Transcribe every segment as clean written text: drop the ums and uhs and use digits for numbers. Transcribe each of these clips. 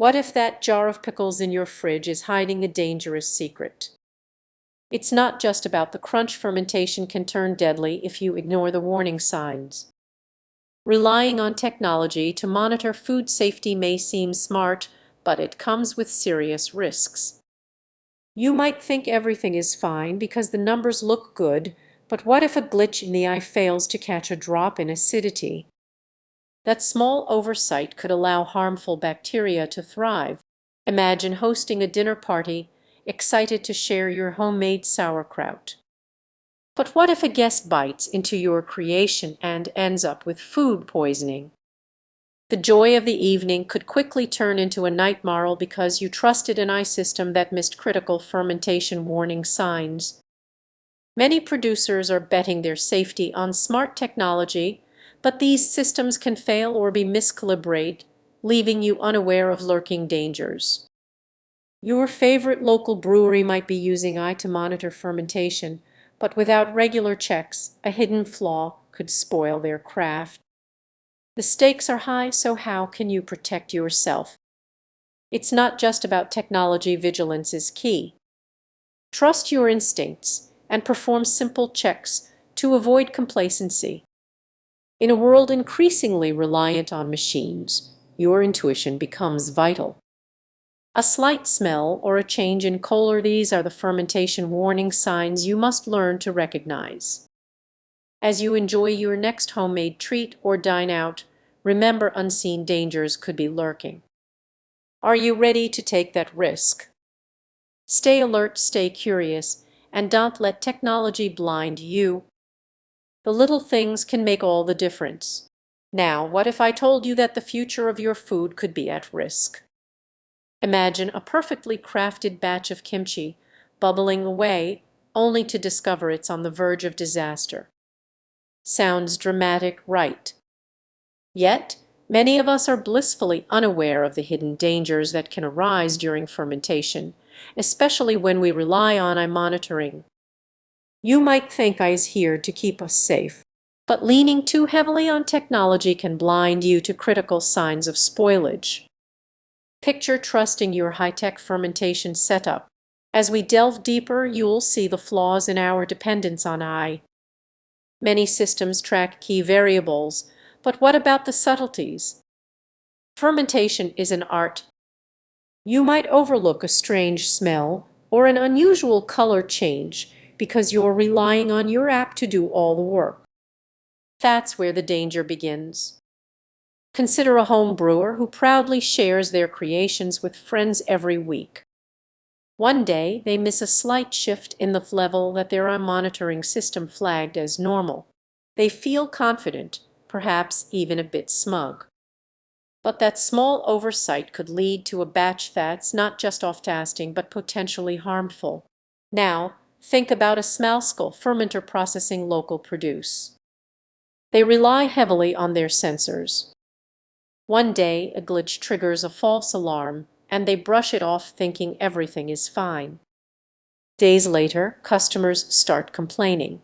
What if that jar of pickles in your fridge is hiding a dangerous secret? It's not just about the crunch. Fermentation can turn deadly if you ignore the warning signs. Relying on technology to monitor food safety may seem smart, but it comes with serious risks. You might think everything is fine because the numbers look good, but what if a glitch in the eye fails to catch a drop in acidity? That small oversight could allow harmful bacteria to thrive. Imagine hosting a dinner party, excited to share your homemade sauerkraut. But what if a guest bites into your creation and ends up with food poisoning? The joy of the evening could quickly turn into a nightmare because you trusted an eye system that missed critical fermentation warning signs. Many producers are betting their safety on smart technology, but these systems can fail or be miscalibrated, leaving you unaware of lurking dangers. Your favorite local brewery might be using eye to monitor fermentation, but without regular checks, a hidden flaw could spoil their craft. The stakes are high, so how can you protect yourself? It's not just about technology. Vigilance is key. Trust your instincts and perform simple checks to avoid complacency. In a world increasingly reliant on machines, your intuition becomes vital. A slight smell or a change in color, these are the fermentation warning signs you must learn to recognize. As you enjoy your next homemade treat or dine out, remember unseen dangers could be lurking. Are you ready to take that risk? Stay alert, stay curious, and don't let technology blind you. The little things can make all the difference. Now, what if I told you that the future of your food could be at risk? Imagine a perfectly crafted batch of kimchi bubbling away only to discover it's on the verge of disaster. Sounds dramatic, right? Yet, many of us are blissfully unaware of the hidden dangers that can arise during fermentation, especially when we rely on eye monitoring. You might think eye is here to keep us safe, but leaning too heavily on technology can blind you to critical signs of spoilage. Picture trusting your high-tech fermentation setup. As we delve deeper, you'll see the flaws in our dependence on eye. Many systems track key variables, but what about the subtleties? Fermentation is an art. You might overlook a strange smell or an unusual color change because you're relying on your app to do all the work. That's where the danger begins. Consider a home brewer who proudly shares their creations with friends every week. One day, they miss a slight shift in the level that their monitoring system flagged as normal. They feel confident, perhaps even a bit smug. But that small oversight could lead to a batch that's not just off-tasting but potentially harmful. Now, think about a small-scale fermenter processing local produce. They rely heavily on their sensors. One day, a glitch triggers a false alarm, and they brush it off thinking everything is fine. Days later, customers start complaining.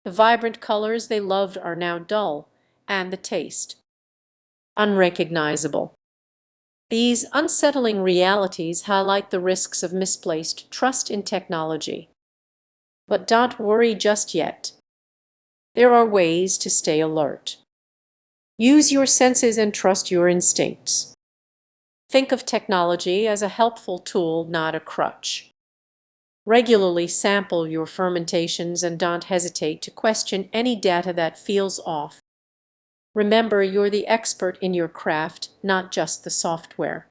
The vibrant colors they loved are now dull, and the taste unrecognizable. These unsettling realities highlight the risks of misplaced trust in technology. But don't worry just yet. There are ways to stay alert. Use your senses and trust your instincts. Think of technology as a helpful tool, not a crutch. Regularly sample your fermentations and don't hesitate to question any data that feels off. Remember, you're the expert in your craft, not just the software.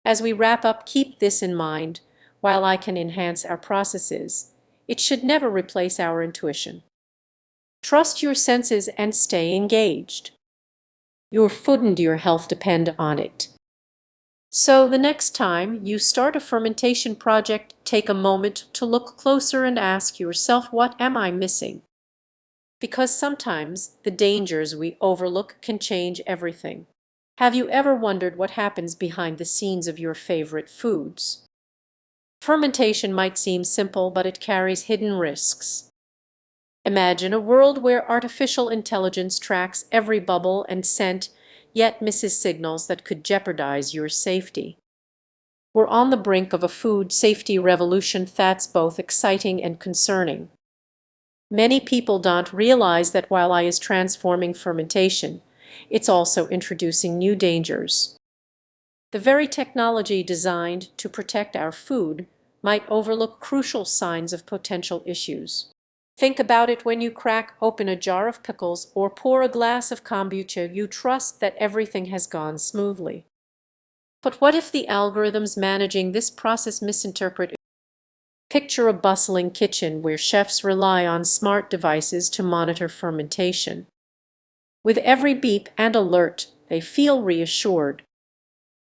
As we wrap up, keep this in mind. While I can enhance our processes, it should never replace our intuition. Trust your senses and stay engaged. Your food and your health depend on it. So the next time you start a fermentation project, take a moment to look closer and ask yourself, what am I missing? Because sometimes the dangers we overlook can change everything. Have you ever wondered what happens behind the scenes of your favorite foods? Fermentation might seem simple, but it carries hidden risks. Imagine a world where artificial intelligence tracks every bubble and scent, yet misses signals that could jeopardize your safety. We're on the brink of a food safety revolution that's both exciting and concerning. Many people don't realize that while AI is transforming fermentation, it's also introducing new dangers. The very technology designed to protect our food might overlook crucial signs of potential issues. Think about it when you crack open a jar of pickles or pour a glass of kombucha, you trust that everything has gone smoothly. But what if the algorithms managing this process misinterpret it? Picture a bustling kitchen where chefs rely on smart devices to monitor fermentation. With every beep and alert, they feel reassured.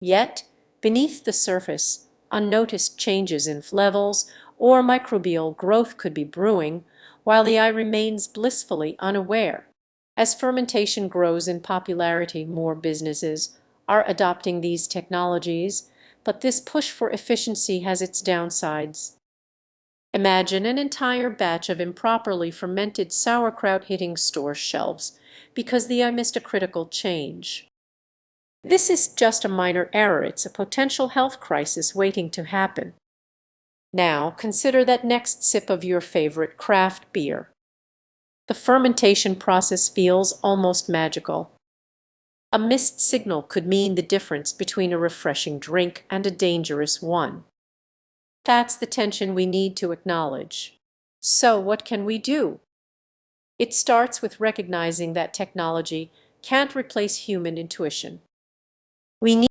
Yet, beneath the surface, unnoticed changes in levels or microbial growth could be brewing, while the eye remains blissfully unaware. As fermentation grows in popularity, more businesses are adopting these technologies, but this push for efficiency has its downsides. Imagine an entire batch of improperly fermented sauerkraut hitting store shelves because the eye missed a critical change. This is just a minor error, it's a potential health crisis waiting to happen. Now consider that next sip of your favorite craft beer. The fermentation process feels almost magical. A missed signal could mean the difference between a refreshing drink and a dangerous one. That's the tension we need to acknowledge. So what can we do? It starts with recognizing that technology can't replace human intuition. We need